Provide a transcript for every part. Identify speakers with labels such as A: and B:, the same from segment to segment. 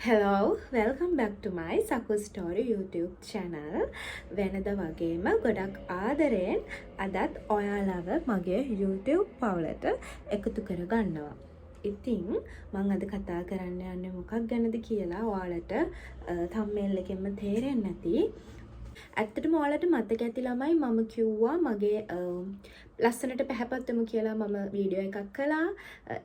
A: Hello, welcome back to my Saku Story YouTube channel. වෙනද වගේම ගොඩක් ආදරෙන් අදත් ඔයාලව මගේ YouTube පවුලට එකතු කරගන්නවා. ඉතින් මම අද කතා කරන්න යන්නේ මොකක් ගැනද කියලා ඔයාලට thumbnail එකෙන්ම තේරෙන්නේ නැති. ඇත්තටම ඔයාලට මතක ඇති ළමයි මම කිව්වා මගේ ලස්සනට පැහැපත්වමු කියලා මම වීඩියෝ එකක් කළා.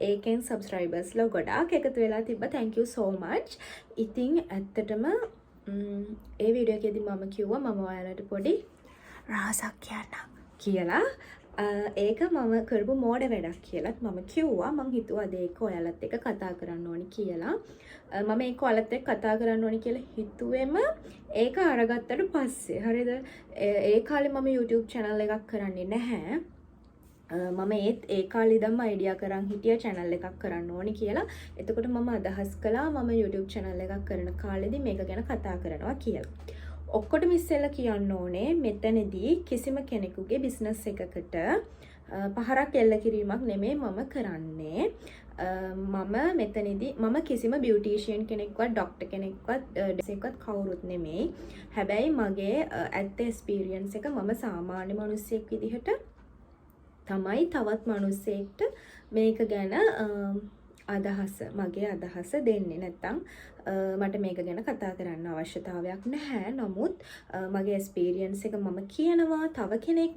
A: ඒකෙන් subscribersලා ගොඩාක් එකතු වෙලා තිබ්බා. Thank you so much. ඉතින් ඇත්තටම ඒ වීඩියෝ එකේදී මම කිව්වා මම ඔයාලට පොඩි රහසක් කියන්නම් කියලා. ඒක මම කරපු මෝඩ වැඩක් කියලාත් මම කිව්වා. මං හිතුවා අද ඒක ඔයාලත් එක්ක කතා කරන්න ඕනි කියලා. මම ඒක ඔයාලත් එක්ක කතා කරන්න ඕනි කියලා හිතුවෙම ඒක අරගත්තට පස්සේ හරිද? ඒ කාලේ මම YouTube channel එකක් කරන්නේ නැහැ. මම ඒ කාලේ ඉඳන්ම අයිඩියා කරන් හිටිය channel එකක් කරන්න ඕනි කියලා. එතකොට මම අදහස් කළා මම YouTube channel එකක් කරන කාලෙදී මේක ගැන කතා කරනවා කියලා. ඔක්කොටම ඉස්සෙල්ලා කියන්න ඕනේ මෙතනදී කිසිම කෙනෙකුගේ බිස්නස් එකකට පහරක් එල්ල කිරීමක් නෙමෙයි මම කරන්නේ. මම මෙතනදී මම කිසිම බියුටිෂියන් කෙනෙක්වත් ඩොක්ටර් කෙනෙක්වත් ඩෙසෙක්වත් කවුරුත් නෙමෙයි. හැබැයි මගේ ඇත්ත එක්ස්පීරියන්ස් එක මම සාමාන්‍ය මිනිස්සෙක් විදිහට තමයි තවත් මිනිස්සෙක්ට මේක ගැන මගේ අදහස දෙන්නේ. නැත්තම් මට මේක ගැන කතා කරන්න අවශ්‍යතාවයක් නැහැ. නමුත් මගේ එක්ස්පීරියන්ස් එක මම කියනවා තව කෙනෙක්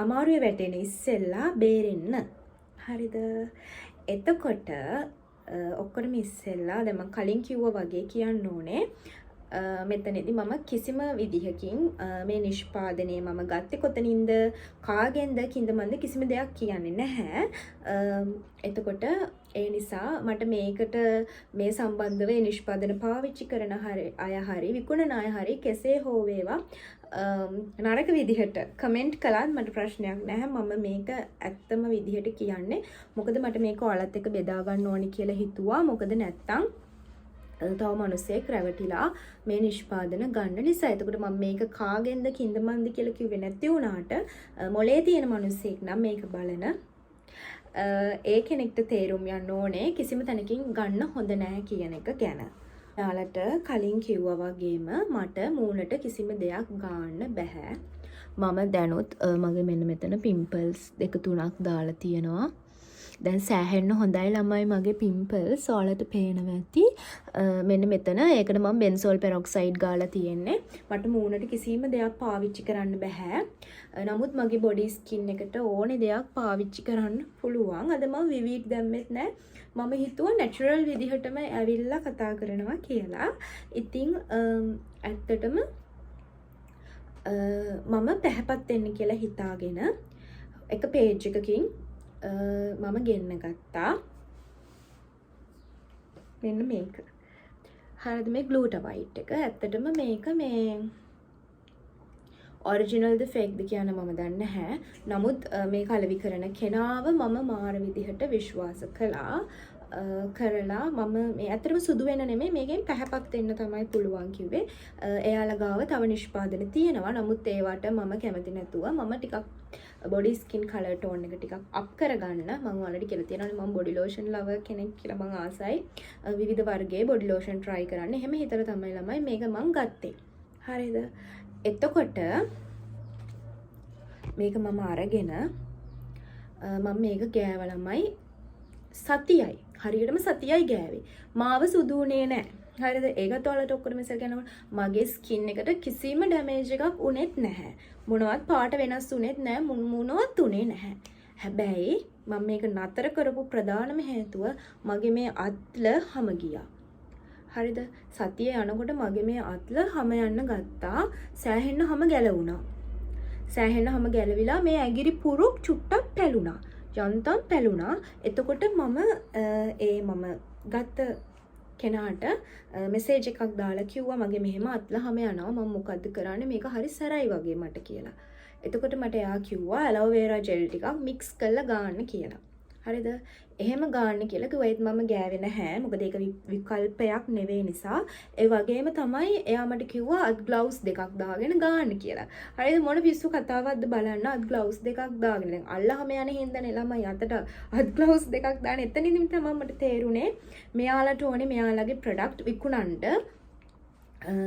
A: අමාරුවේ වැටෙන ඉස්සෙල්ලා බේරෙන්න. හරිද? එතකොට ඔක්කොටම ඉස්සෙල්ලා දැන් මම කලින් කිව්වා වගේ කියන්න ඕනේ මෙතනදී මම කිසිම විදිහකින් මේ නිෂ්පාදනය මම ගත්තේ කොතනින්ද කාගෙන්ද කිඳමන්ද කිසිම දෙයක් කියන්නේ නැහැ. එතකොට ඒ නිසා මට මේකට මේ සම්බන්ධව නිෂ්පාදන පාවිච්චි කරන අය හරි විකුණන අය හරි කෙසේ හෝ වේවා නරක විදිහට කමෙන්ට් කළාත් මට ප්‍රශ්නයක් නැහැ. මම මේක ඇත්තම විදිහට කියන්නේ. මොකද මට මේක ඔයාලත් එක්ක බෙදා ගන්න ඕනි කියලා හිතුවා. මොකද නැත්තම් තව මිනිස්සෙක් රැවටිලා මේ නිෂ්පාදන ගන්න නිසා. එතකොට මම මේක කාගෙන්ද කිඳමන්ද කියලා කිව්වේ නැති වුණාට මොලේ තියෙන මිනිස්සෙක් නම් මේක බලන ඒ කෙනෙක්ට තේරුම් යන්න ඕනේ කිසිම තැනකින් ගන්න හොඳ නැහැ කියන එක ගැන. ඔයාලට කලින් කිව්වා වගේම මට මූණට කිසිම දෙයක් ගන්න බෑ. මම දැනුත් මගේ මෙන්න මෙතන පිම්පල්ස් 2-3ක් දාලා තියෙනවා. දැන් සෑහෙන්න හොඳයි ළමයි මගේ පිම්පල්ස් ඔයාලට පේනවා ඇති. මෙන්න මෙතන ඒකට මම බෙන්සෝල් පෙරොක්සයිඩ් ගාලා තියෙන්නේ. මට මූණට කිසිම දෙයක් පාවිච්චි කරන්න බෑ. නමුත් මගේ බොඩි ස්කින් එකට ඕනේ දෙයක් පාවිච්චි කරන්න පුළුවන්. අද මම විවික් දැම්මෙත් නැහැ. මම හිතුවා නැචරල් විදිහටම ඇවිල්ලා කතා කරනවා කියලා. ඉතින් ඇත්තටම මම පැහැපත් වෙන්න කියලා හිතාගෙන එක පේජ් එකකින් මම ගෙන්න ගත්තා. මෙන්න මේක. හරිද? මේ ග්ලූටවයිට් එක. ඇත්තටම මේක මේ ඔරිජිනල්ද ෆේක්ද කියන මම දන්නේ නැහැ. නමුත් මේ කලවි කරන කෙනාව මම මාර විදිහට විශ්වාස කළා. කරලා මම මේ ඇත්තටම සුදු වෙන නෙමෙයි මේකෙන් පැහැපත් වෙන්න තමයි පුළුවන් කිව්වේ. එයාලා ගාව තව නිෂ්පාදන තියෙනවා. නමුත් ඒවට මම කැමති නැතුව මම ටිකක් බොඩි ස්කින් කලර් ටෝන් එක ටිකක් අප් කරගන්න මම ඔයාලට කියලා තියෙනවා. මම බොඩි ලෝෂන් ලවර් කෙනෙක් කියලා මම ආසයි. විවිධ වර්ගයේ බොඩි ලෝෂන් try කරන්න. එහෙම හිතලා තමයි ළමයි මේක මම ගත්තේ. හරිද? එතකොට මේක මම අරගෙන මම මේක ගෑව ළමයි සතියයි. හරියටම සතියයි ගෑවේ. මාව සුදු උනේ නැහැ. හරිද? ඒකත් ඔයාලට ඔක්කොම මෙසල් කරනකොට මගේ ස්කින් එකට කිසිම ඩැමේජ් එකක් උනේත් නැහැ. මොනවත් පාට වෙනස් උනේත් නැහැ. මොනවත් උනේ නැහැ. හැබැයි මම මේක නතර කරපු ප්‍රධානම හේතුව මගේ මේ අත්ල හැම ගියා. හරිද? සතියේ යනකොට මගේ මේ අත්ල හැම යන්න ගත්තා. සෑහෙන්න හැම ගැලවුණා. සෑහෙන්න හැම ගැලවිලා මේ ඇගිරි පුරුක් චුට්ටක් පැලුණා. යන්තම් පැලුණා. එතකොට මම ගත්ත කෙනාට මෙසේජ් එකක් දාලා කිව්වා මගේ මෙහෙම අත්ලා හැම යනවා මම මොකද්ද කරන්නේ මේක හරි සැරයි වගේ මට කියලා. එතකොට මට එයා කිව්වා ඇලෝවේරා ජෙල් ටිකක් මික්ස් කරලා ගන්න කියලා. හරිද? එහෙම ගන්න කියලා කිව්වයිත් මම ගෑවෙ නැහැ. මොකද ඒක විකල්පයක් නෙවෙයි නිසා. ඒ වගේම තමයි එයා මට කිව්වා අත් ග්ලව්ස් දෙකක් දාගෙන ගන්න කියලා. හරිද? මොන පිස්සු කතාවක්ද බලන්න අත් ග්ලව්ස් දෙකක් දාගෙන. දැන් අල්ලහම යන හින්දානේ ළමයි අතට අත් ග්ලව්ස් දෙකක් දාන. එතනින්ම තමයි මට තේරුනේ මෙයාලට ඕනේ මෙයාලගේ ප්‍රොඩක්ට් විකුණන්න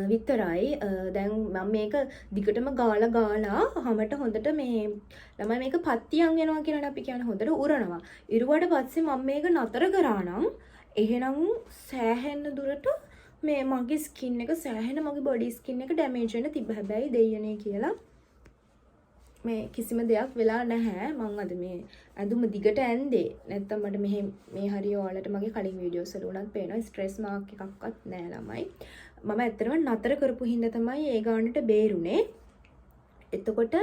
A: විතරයි. දැන් මම මේක දිගටම ගාලා හැමට හොඳට මේ ළමයි මේක පත්තියන් වෙනවා කියලා අපි කියන්නේ හොඳට උරනවා. ඉරුවට පස්සේ මම මේක නතර කරා නම් එහෙනම් සෑහෙන දුරට මේ මගේ ස්කින් එක සෑහෙන මගේ බොඩි ස්කින් එක ඩැමේජ් වෙන්න තිබ්බ. හැබැයි දෙයියනේ කියලා මේ කිසිම දෙයක් වෙලා නැහැ. මම අද මේ ඇඳුම දිගට ඇන්දේ. නැත්තම් මට මේ හරිය ඔයාලට මගේ කලින් වීඩියෝස් වල උනත් පේනවා ස්ට්‍රෙස් මාක් එකක්වත් නැහැ ළමයි. මම ඇත්තටම නතර කරපු හින්දා තමයි ඒ ගානට බේරුනේ. එතකොට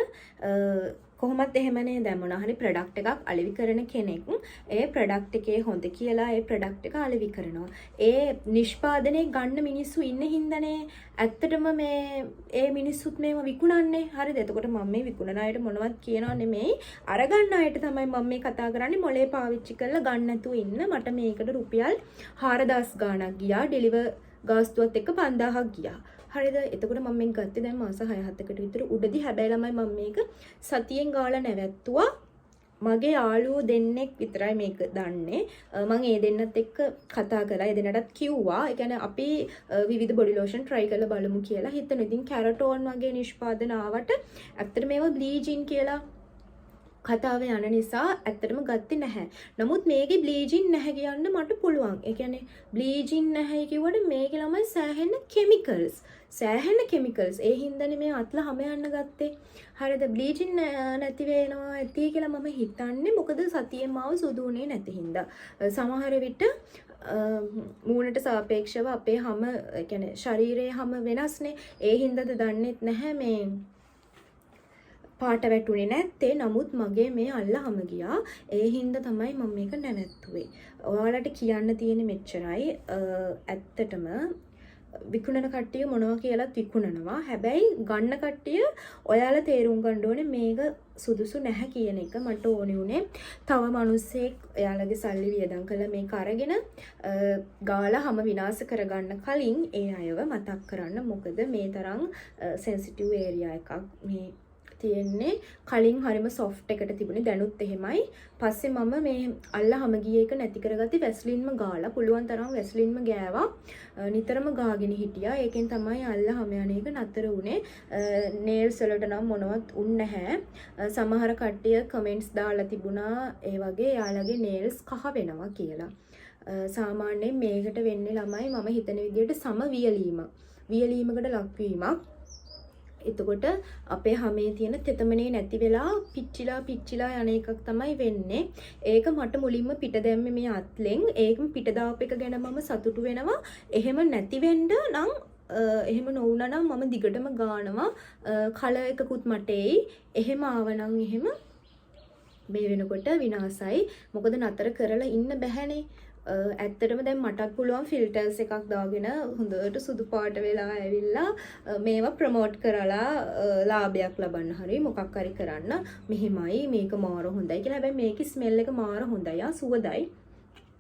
A: කොහොමත් එහෙමනේ දැන් මොනවා හරි ප්‍රොඩක්ට් එකක් අලෙවි කරන කෙනෙක් ඒ ප්‍රොඩක්ට් එකේ හොඳ කියලා ඒ ප්‍රොඩක්ට් එක අලෙවි කරනවා. ඒ නිෂ්පාදනයේ ගන්න මිනිස්සු ඉන්න හින්දානේ ඇත්තටම මේ ඒ මිනිස්සුත් මේව විකුණන්නේ. හරිද? එතකොට මම මේ විකුණන අයට මොනවත් කියනවා නෙමෙයි. අරගන්න අයට තමයි මම මේ කතා කරන්නේ. මොලේ පාවිච්චි කරලා ගන්න නැතුව ඉන්න. මට මේකට රුපියල් 4000 ගාණක් ගියා. ඩෙලිවර් ගාස්තුවත් එක්ක 5000ක් ගියා. හරිද? එතකොට මම මේක ගත්තේ දැන් මාස 6-7කට විතර උඩදී. හැබැයි ළමයි මම මේක සතියෙන් ගාලා නැවැත්තුවා. මගේ යාළුවෝ දෙන්නෙක් විතරයි මේක දන්නේ. මම ඒ දෙන්නත් එක්ක කතා කරලා ඒ දෙන්නටත් කිව්වා. ඒ කියන්නේ අපි විවිධ බොඩි ලෝෂන් try කරලා බලමු කියලා හිතන. ඉතින් කැරටෝන් වගේ නිෂ්පාදන ආවට ඇත්තට මේවා බ්ලීචින් කියලා කතාව යන නිසා ඇත්තටම ගත්තේ නැහැ. නමුත් මේකේ බ්ලීචින් නැහැ කියන්න මට පුළුවන්. ඒ කියන්නේ බ්ලීචින් නැහැ කිව්වට මේකේ ළමයි සෑහෙන කෙමිකල්ස්. ඒ හින්දානේ මේ අත්ලා හැම යන්න ගත්තේ. හරිද? බ්ලීචින් නැති වෙනවා ඇති කියලා මම හිතන්නේ. මොකද සතියෙන් මාව සුදු උනේ නැති හින්දා. සමහර විට මූණට සාපේක්ෂව අපේ හැම ඒ කියන්නේ ශරීරයේ හැම වෙනස්නේ. ඒ හින්දාද දන්නෙත් නැහැ මේ පාට වැටුනේ නැත්තේ. නමුත් මගේ මේ අල්ලහම ගියා. ඒ හින්දා තමයි මම මේක නැවැත්තුවේ. ඔයාලට කියන්න තියෙන්නේ මෙච්චරයි. ඇත්තටම විකුණන කට්ටිය මොනවා කියලාත් විකුණනවා. හැබැයි ගන්න කට්ටිය ඔයාලා තේරුම් ගන්න ඕනේ මේක සුදුසු නැහැ කියන එක. මට ඕනේ උනේ තව මිනිස්සෙක් එයාලගේ සල්ලි වියදම් කරලා මේක අරගෙන ගාලා හැම විනාශ කරගන්න කලින් ඒ අයව මතක් කරන්න. මොකද මේ තරම් සෙන්සිටිව් ඒරියා එකක් මේ තියෙන්නේ. කලින් හරිම සොෆ්ට් එකට තිබුණේ. දැනුත් එහෙමයි. පස්සේ මම මේ අල්ලහම ගියේ එක නැති කරගත්තේ වැස්ලින්ම ගාලා. පුළුවන් තරම් වැස්ලින්ම ගෑවා. නිතරම ගාගෙන හිටියා. ඒකෙන් තමයි අල්ලහම යන එක නතර වුනේ. නේල්ස් වලට නම් මොනවත් උන්නේ නැහැ. සමහර කට්ටිය කමෙන්ට්ස් දාලා තිබුණා ඒ වගේ යාළගේ නේල්ස් කහ වෙනවා කියලා. සාමාන්‍යයෙන් මේකට වෙන්නේ ළමයි මම හිතන විදිහට සම වියලීමකට ලක්වීමක්. එතකොට අපේ හැමේ තියෙන තෙතමනේ නැති වෙලා පිච්චිලා යන එකක් තමයි වෙන්නේ. ඒක මට මුලින්ම පිට දැම්මේ මේ අත්ලෙන්. ඒකම පිට දාපු එක ගැන මම සතුටු වෙනවා. එහෙම නැති වෙන්න නම් එහෙම නොවුනා නම් මම දිගටම ගානවා. කලර් එකකුත් මට එයි. එහෙම ආවනම් එහෙම මේ වෙනකොට විනාසයි. මොකද නතර කරලා ඉන්න බැහැනේ. ඇත්තටම දැන් මටත් පුළුවන් ෆිල්ටර්ස් එකක් දාගෙන හොඳට සුදු පාට වෙලා ඇවිල්ලා මේවා ප්‍රොමෝට් කරලා ලාභයක් ලබන්න හරි මොකක් හරි කරන්න. මෙහෙමයි මේක මාර හොඳයි කියලා. හැබැයි මේකේ ස්මෙල් එක මාර හොඳයි. සුවදයි.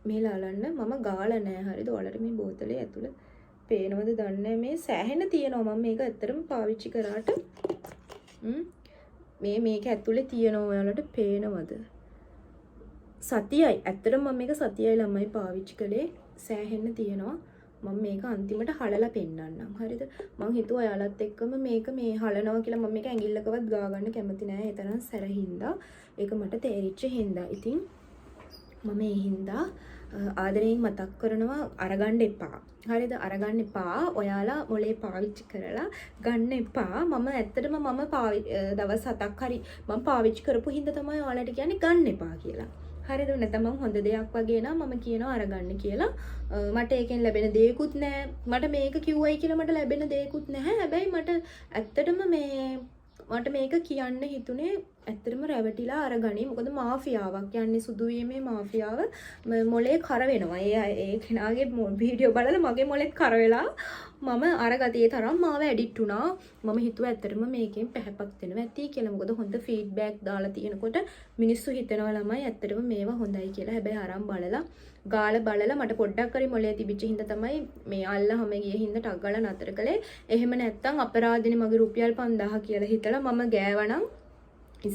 A: මේ ලාලන්න මම ගාලා නෑ. හරිද? ඔයාලට මේ බෝතලේ ඇතුළ පේනවද දන්නේ මේ සෑහෙන තියෙනවා. මම මේක ඇත්තටම පාවිච්චි කරාට මේක ඇතුලේ තියෙනවා. ඔයාලට පේනවද? සතියයි. ඇත්තටම මම මේක සතියයි ළමයි පාවිච්චි කළේ. සෑහෙන්න තියෙනවා. මම මේක අන්තිමට හලලා පෙන්නන්නම්. හරිද? මං හිතුවා ඔයාලත් එක්කම මේක මේ හලනවා කියලා. මම මේක ඇඟිල්ලකවත් ගා ගන්න කැමති නෑ. ඒ තරම් සැරහින්දා. ඒක මට තේරිච්ච හින්දා. ඉතින් මම ඒ හින්දා ආදරයෙන් මතක් කරනවා අරගන්න එපා. හරිද? අරගන්න එපා. ඔයාලා මොලේ පාවිච්චි කරලා ගන්න එපා. මම ඇත්තටම දවස් 7ක් හරි මම පාවිච්චි කරපු හින්දා තමයි ඔයාලට කියන්නේ ගන්න එපා කියලා. හරිද? නැත්නම් මම හොඳ දෙයක් වගේ නම් මම කියනවා අරගන්න කියලා. මට ඒකෙන් ලැබෙන දේකුත් නැහැ. මට මේක කිව්වයි කියලා මට ලැබෙන දේකුත් නැහැ. හැබැයි මට ඇත්තටම මේ මට මේක කියන්න හිතුනේ ඇත්තටම රැවටිලා අරගනි. මොකද මාෆියාවක් යන්නේ සුදු වීමේ මාෆියාව මොලේ කර වෙනවා. ඒ කෙනාගේ වීඩියෝ බලලා මගේ මොලෙත් කර වෙලා මම අරගතියේ තරම් මාව ඇඩික්ට් වුණා. මම හිතුවා ඇත්තටම මේකෙන් පැහැපක් දෙනවා ඇති කියලා. මොකද හොඳ ෆීඩ්බැක් දාලා තියෙනකොට මිනිස්සු හිතනවා ළමයි ඇත්තටම මේවා හොඳයි කියලා. හැබැයි අරන් බලලා ගාලා බලලා මට පොඩ්ඩක් හරි මොලේ තිබිච්ච හින්දා තමයි මේ අල්ලහම ගිය හින්දා ටක් ගාලා නතර කළේ. එහෙම නැත්තම් අපරාධනේ මගේ රුපියල් 5000 කියලා හිතලා මම ගෑවනම්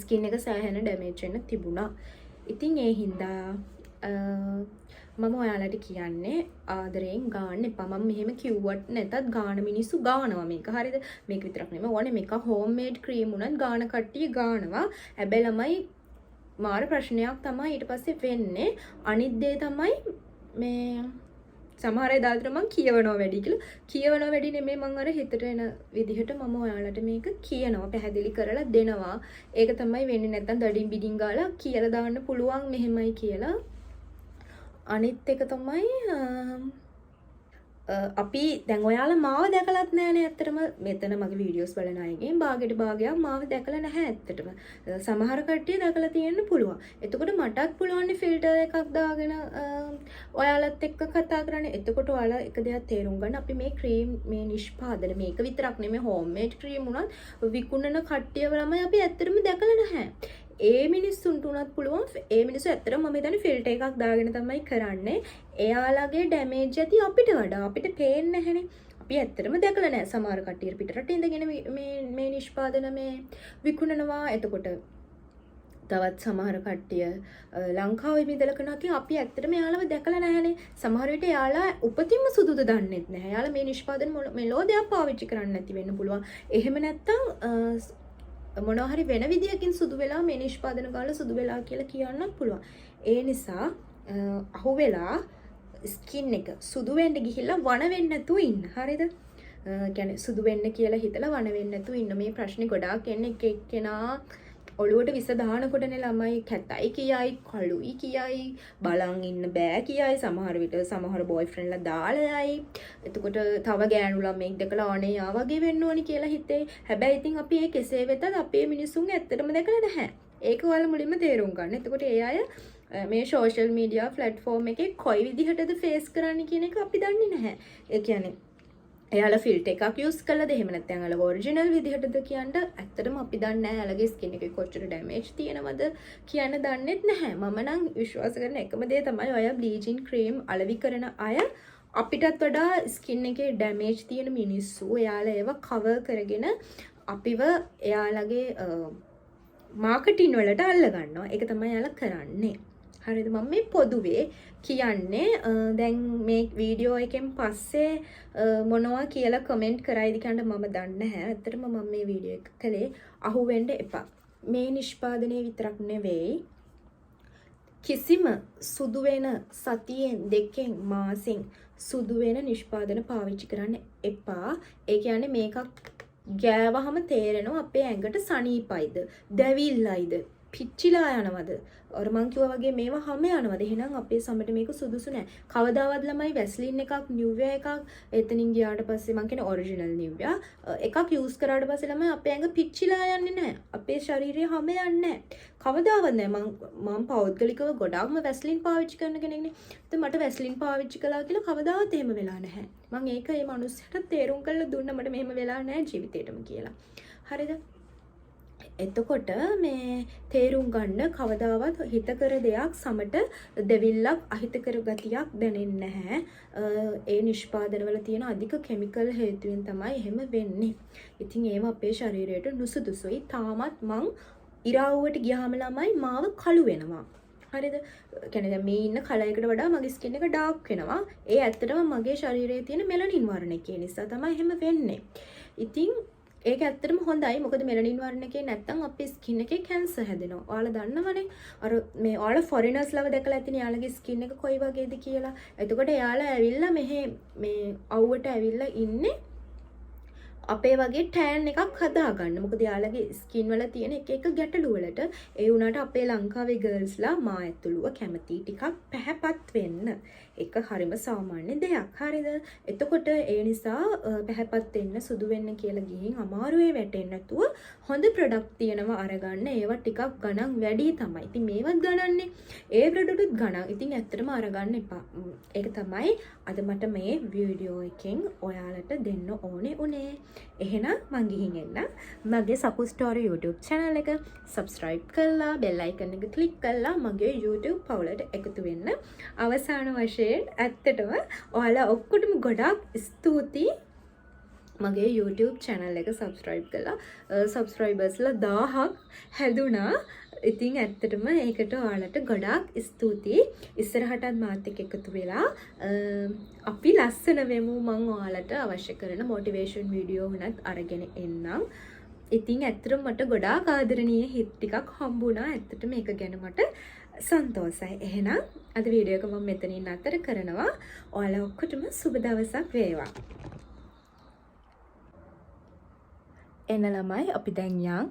A: ස්කින් එක සෑහෙන ඩැමේජ් වෙන්න තිබුණා. ඉතින් ඒ හින්දා මම ඔයාලට කියන්නේ ආදරයෙන් ගාන්න එපා. මම මෙහෙම කිව්වට නැතත් ගාන මිනිස්සු ගානවා මේක. හරිද? මේක විතරක් නෙමෙයි ඕනේ මේක හෝම්මේඩ් ක්‍රීම් උනත් ගාන කට්ටිය ගානවා. හැබැයි ළමයි මාර ප්‍රශ්නයක් තමයි ඊට පස්සේ වෙන්නේ. අනිත් දේ තමයි මේ සමහර අය දාලා මම කියවනවා වැඩි කියලා. කියවනවා වැඩි නෙමෙයි මම අර හිතට එන විදිහට මම ඔයාලට මේක කියනවා පැහැදිලි කරලා දෙනවා. ඒක තමයි වෙන්නේ. නැත්තම් දඩින් බිඩින් ගාලා කියලා දාන්න පුළුවන් මෙහෙමයි කියලා. අනිත් එක තමයි අපි දැන් ඔයාලා මාව දැකලත් නැහැනේ ඇත්තටම. මෙතන මගේ වීඩියෝස් බලන අයගෙන් භාගයට භාගයක් මාව දැකලා නැහැ ඇත්තටම. සමහර කට්ටිය දැකලා තියෙන්න පුළුවන්. එතකොට මටත් පුළුවන් ෆිල්ටර් එකක් දාගෙන ඔයාලත් එක්ක කතා කරන්න. එතකොට ඔයාලා එක දෙයක් තේරුම් ගන්න. අපි මේ ක්‍රීම් මේ නිෂ්පාදන මේක විතරක් නෙමෙයි හෝම්මේඩ් ක්‍රීම් උනත් විකුණන කට්ටිය ළමයි අපි ඇත්තටම දැකලා නැහැ. ඒ මිනිස්සුන්ට උනත් පුළුවන්. ඒ මිනිස්සු ඇත්තටම මම හිතන්නේ ෆිල්ටර් එකක් දාගෙන තමයි කරන්නේ. එයාලගේ ඩැමේජ් ඇති අපිට වඩා. අපිට පේන්නේ නැහැනේ. අපි ඇත්තටම දැකලා නැහැ. සමහර කට්ටිය පිට රට ඉඳගෙන මේ නිෂ්පාදන මේ විකුණනවා. එතකොට තවත් සමහර කට්ටිය ලංකාවේ ඉඳලා කරනවා. අපි ඇත්තටම එයාලව දැකලා නැහැනේ. සමහර විට එයාලා උපතින්ම සුදුද දන්නෙත් නැහැ. එයාලා මේ නිෂ්පාදන මෙලෝදයක් පාවිච්චි කරන්න නැති වෙන්න පුළුවන්. එහෙම නැත්තම් මොනවා හරි වෙන විදියකින් සුදු වෙලා මේ නිෂ්පාදන ගාලා සුදු වෙලා කියලා කියන්න පුළුවන්. ඒ නිසා අහුවෙලා ස්කින් එක සුදු වෙන්න ගිහිල්ලා වණ වෙන්න නැතුව ඉන්න. හරිද? කියන්නේ සුදු වෙන්න කියලා හිතලා වණ වෙන්න නැතුව ඉන්න. මේ ප්‍රශ්නේ ගොඩාක් එන්නේ එක එක්කෙනා ඔළුවට විස දානකොටනේ ළමයි කැතයි කියයි, කළුයි කියයි, බලන් ඉන්න බෑ කියයි, සමහර විට සමහර බොයිෆ්‍රෙන්ඩ්ලා දාලා යයි. එතකොට තව ගෑනු ළමෙක් දැකලා අනේ යා වගේ වෙන්න ඕනි කියලා හිතේ. හැබැයි ඉතින් අපි ඒ කෙසේ වෙතත් අපේ මිනිසුන් ඇත්තටම දැකලා නැහැ. ඒක ඔයාලා මුලින්ම තේරුම් ගන්න. එතකොට ඒ අය මේ සෝෂල් මීඩියා ප්ලැට්ෆෝම් එකේ කොයි විදිහටද ෆේස් කරන්න කියන එක අපි දන්නේ නැහැ. ඒ කියන්නේ එයාලා ෆිල්ටර් එකක් යූස් කළාද එහෙම නැත්නම් එයාලා ඔරිජිනල් විදිහටද කියන්න ඇත්තටම අපි දන්නේ නැහැ. එයාලගේ ස්කින් එකේ කොච්චර ඩැමේජ් තියෙනවද කියන්න දන්නෙත් නැහැ. මම නම් විශ්වාස කරන එකම දේ තමයි ඔය බ්ලීචින් ක්‍රීම් අලෙවි කරන අය අපිටත් වඩා ස්කින් එකේ ඩැමේජ් තියෙන මිනිස්සු එයාලා ඒව කවර් කරගෙන අපිව එයාලගේ මාකටින් වලට අල්ල ගන්නවා. ඒක තමයි එයාලා කරන්නේ. හරිද? මම මේ පොදුවේ කියන්නේ දැන් මේ වීඩියෝ එකෙන් පස්සේ මොනවා කියලා කමෙන්ට් කරයිද කියන්න මම දන්නේ නැහැ. ඇත්තටම මම මේ වීඩියෝ එක කළේ අහුවෙන්න එපා. මේ නිෂ්පාදනයේ විතරක් නෙවෙයි කිසිම සුදු වෙන සතියෙන් දෙකෙන් මාසෙන් සුදු වෙන නිෂ්පාදන පාවිච්චි කරන්න එපා. ඒ කියන්නේ මේකක් ගෑවහම තේරෙනවා අපේ ඇඟට සනීපයිද, දැවිල්ලයිද, පිච්චිලා යනවද? අර මං කිව්වා වගේ මේවා හැම යනවද? එහෙනම් අපේ සමට මේක සුදුසු නෑ. කවදාවත් ළමයි වැස්ලින් එකක්, නිව්යා එකක් එතනින් ගියාට පස්සේ මං කියන්නේ ඔරිජිනල් නිව්යා එකක් යූස් කරාට පස්සේ ළමයි අපේ ඇඟ පිච්චිලා යන්නේ නෑ. අපේ ශරීරය හැම යන්නේ නෑ. කවදාවත් නෑ. මං පෞද්ගලිකව ගොඩාක්ම වැස්ලින් පාවිච්චි කරන කෙනෙක්නේ. ඉතින් මට වැස්ලින් පාවිච්චි කළා කියලා කවදාවත් එහෙම වෙලා නැහැ. මං ඒක ඒ මනුස්සයට තේරුම් කරලා දුන්නා මට මෙහෙම වෙලා නැහැ ජීවිතේටම කියලා. හරිද? එතකොට මේ තේරුම් ගන්න කවදාවත් හිතකර දෙයක් සමට දෙවිල්ලක් අහිතකර ගතියක් දැනෙන්නේ නැහැ. ඒ නිෂ්පාදනවල තියෙන අධික කිමිකල් හේතුවෙන් තමයි එහෙම වෙන්නේ. ඉතින් ඒව අපේ ශරීරයට නුසුදුසුයි. තාමත් මං ඉරාවුවට ගියාම ළමයි මාව කළු වෙනවා. හරිද? කියන්නේ දැන් මේ ඉන්න කලයකට වඩා මගේ ස්කින් එක ඩාර්ක් වෙනවා. ඒ ඇත්තටම මගේ ශරීරයේ තියෙන මෙලනින් වර්ණකේ නිසා තමයි එහෙම වෙන්නේ. ඉතින් ඒක ඇත්තටම හොඳයි. මොකද මෙලනින් වර්ණකේ නැත්තම් අපේ ස්කින් එකේ කැන්සර් හැදෙනවා. ඔයාලා දන්නවනේ. අර මේ ඔයාලා ෆොරිනර්ස් ලව දැකලා ඇතිනේ යාළගේ ස්කින් එක කොයි වගේද කියලා. එතකොට එයාලා ඇවිල්ලා මෙහෙ මේ අවුවට ඇවිල්ලා ඉන්නේ අපේ වගේ ටෑන් එකක් හදාගන්න. මොකද යාළගේ ස්කින් වල තියෙන එක එක ගැටලු වලට ඒ වුණාට අපේ ලංකාවේ ගර්ල්ස්ලා මා ඇතුළුව කැමති ටිකක් පැහැපත් වෙන්න. එක හරිම සාමාන්‍ය දෙයක්. හරිද? එතකොට ඒ නිසා පැහැපත් වෙන්න සුදු වෙන්න කියලා ගිහින් අමාරුවේ වැටෙන්නේ නැතුව හොඳ ප්‍රොඩක්ට් තියෙනවා අරගන්න. ඒවා ටිකක් ගණන් වැඩි තමයි. ඉතින් මේවත් ගණන්නේ. ඒ ප්‍රොඩක්ටුත් ගණන්. ඉතින් ඇත්තටම අරගන්න එපා. ඒක තමයි අද මට මේ වීඩියෝ එකෙන් ඔයාලට දෙන්න ඕනේ උනේ. එහෙනම් මං ගිහින් එන්න. මගේ සකු ස්ටෝරි YouTube channel එක subscribe කරලා bell icon එක click කරලා මගේ YouTube පවුලට එකතු වෙන්න. අවසාන වශයෙන් ඇත්තටම ඔයාලා ඔක්කොටම ගොඩාක් ස්තුතියි. මගේ YouTube channel එක subscribe කළා. subscribersලා 1000ක් හැදුනා. ඉතින් ඇත්තටම ඒකට ඔයාලට ගොඩාක් ස්තුතියි. ඉස්සරහටත් මාත් එක්ක එකතු වෙලා අපි ලස්සන වෙමු. මම ඔයාලට අවශ්‍ය කරන motivation video වුණත් අරගෙන එන්නම්. ඉතින් ඇත්තටම මට ගොඩාක් ආදරණීය හිත් ටිකක් හම්බුණා. ඇත්තටම මේක ගැන මට සන්තෝසයි. එහෙනම් අද වීඩියෝ එක මම මෙතනින් නතර කරනවා. ඔයාලා ඔක්කොටම සුබ දවසක් වේවා. එන ළමයි අපි දැන් යන්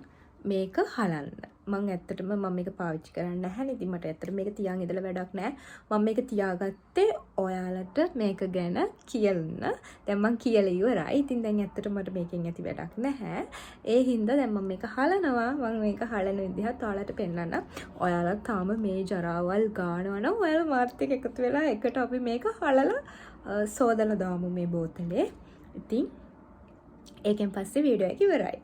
A: මේක හලන්න. මම ඇත්තටම මම මේක පාවිච්චි කරන්නේ නැහැ. ඉතින් මට ඇත්තට මේක තියන් ඉඳලා වැඩක් නැහැ. මම මේක තියාගත්තේ ඔයාලට මේක ගැන කියන්න. දැන් මම කියලා ඉවරයි. ඉතින් දැන් ඇත්තට මට මේකෙන් ඇති වැඩක් නැහැ. ඒ හින්දා දැන් මම මේක හලනවා. මම මේක හලන විදිහත් ඔයාලට පෙන්නන්න. ඔයාලා තාම මේ ජරාවල් ගානවා නම් ඔයාලා මාත් එක්ක එකතු වෙලා එකට අපි මේක හලලා සෝදලා දාමු මේ බෝතලේ. ඉතින් ඒකෙන් පස්සේ වීඩියෝ එක ඉවරයි.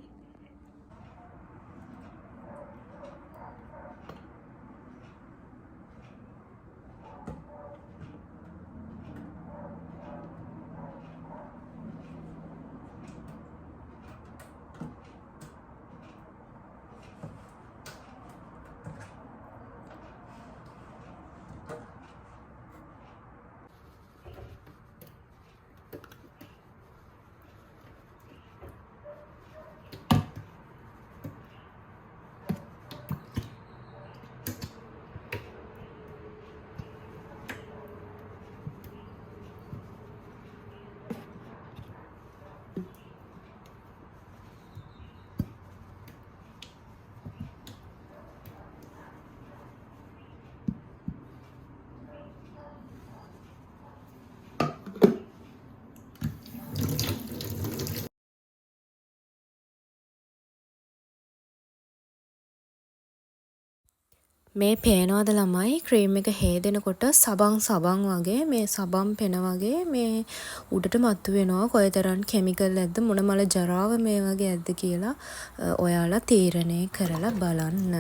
A: මේ පේනවාද ළමයි ක්‍රීම් එක හේදෙනකොට සබන් වගේ මේ සබන් පෙන වගේ මේ උඩට මත්තු වෙනවා. කොයිතරම් කෙමිකල් ඇද්ද මොන මල ජරාව මේ වගේ ඇද්ද කියලා ඔයාලා තීරණය කරලා බලන්න.